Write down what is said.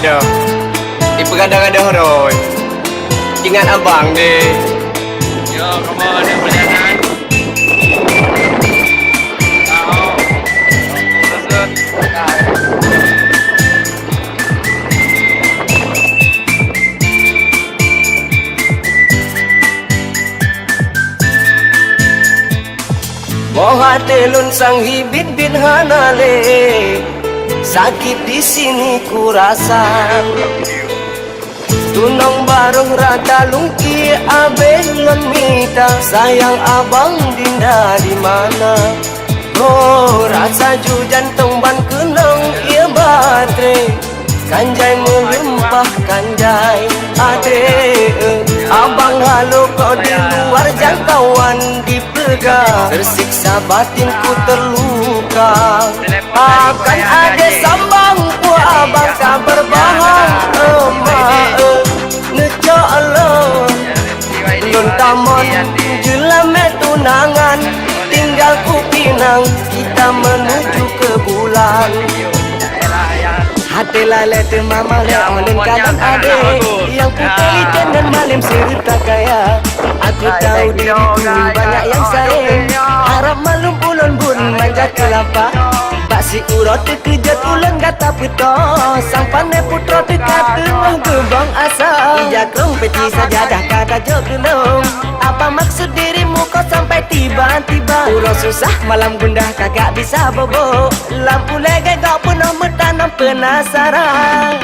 dah. Dipergadang-gadang Roy. Ingat abang deh. Yo, kamu ada perjalanan. Tahu. Moha telun sang hibit bin hanale. Sakit di sini ku rasa. Tunong bareng rata lungki abelon mita. Sayang abang dinda di mana? Oh rasa ju jantung ban kenang ia baterai. Kanjai melimpah kanjai ade. Abang halu kau di luar jangkauan dipegang. Tersiksa batinku terluka. Akan ada sambang ku abang kabar bahang emak neco Allah. Lun tamon jelame tunangan. Tinggal ku pinang kita menuju ke bulan. Hati lale tu mama le oleh kawan ade yang putih licin dan malim serta kaya. Aku tahu diriku banyak yang sayang. Harap malum ulun bun manja kelapa. Bak si urut terkejut ulang kata putus. Sang pandai putra dekat dengan gebang asa. Ia kempeti sajadah kata jok gelung. Apa maksud dirimu kau sampai tiba-tiba? Urut susah malam gundah kagak bisa bobo. Lampu legai kau penuh bertanam penasaran.